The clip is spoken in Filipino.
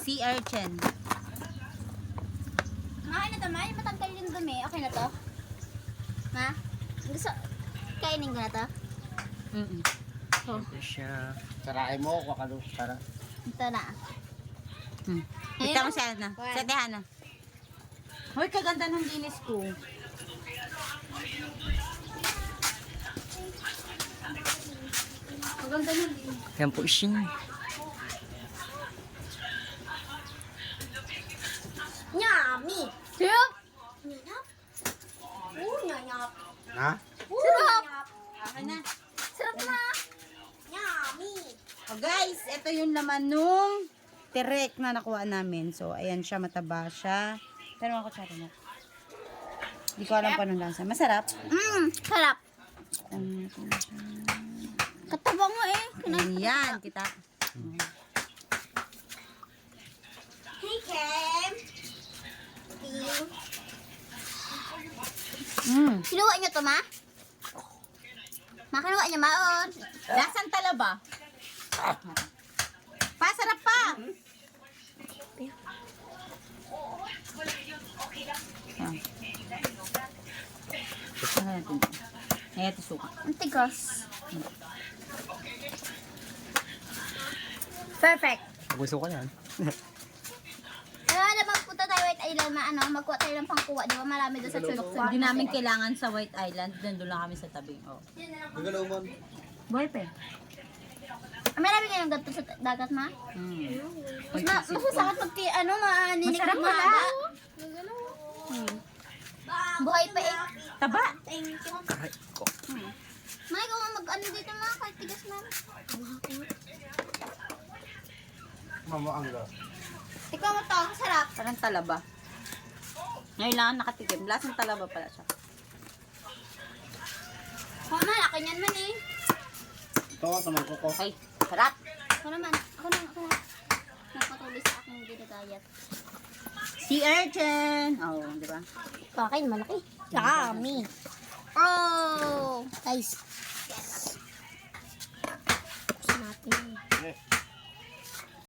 Sea urchin. Makain na to, ma. Matanggal yung dumi. Okay na to? Ma? Gusto, kainin ko na to? Oh. Ito siya. Sarain mo, wakalo. Sara. Ito na. Ito mo siya na. Sa tehana. Hoy, kaganda ng linis ko. Kaganda ng linis. Yan po siya. Yummy! Sarap! Nyap! Nyap! Ha? Sarap! Akin na. Sarap na! Yummy! Oh guys, ito yung laman nung tirek na nakuha namin. So, ayan siya, mataba siya. Pero ako tsara na. Hindi ko alam pa nung lasa. Masarap. Sarap! Kataba mo eh. Ayan, kita. Hey, Kim! Kinuha niyo to, ma? Ma, kinuha niyo, ma? Oh. Lasang talaba. Pasarap pa. Ayan, ito suka. Ang tigas. Perfect. Gusto ko yan. Kaya na magpunta tayo White Island, magkuha tayo ng pangkuha. Di ba marami doon sa sulok-sulok. Hindi namin kailangan sa White Island. Doon lang kami sa tabi. Oh. Boy, pe. Marami kayong ganito sa dagat, ma? Masasakit pag ninig Masarap ng pala. maga. Buhay pa eh. Taba. Aray ko. Ma, ikaw nga mag-ano dito, ma? Kahit tigas na. Mamuang lo. Ikaw mo to, sarap. Parang talaba. Ngayon lang nakatikim. Lasang talaba pala siya. Oh, ma, laki niyan man eh. Ito, tamang ko. Okay. Sarap. Ako naman. Nakatuloy sa aking ginagayat. Sea urchin. Oh, di ba? Akin, malaki. Yummy. Oh! Guys. Yes. Gusto natin. Eh.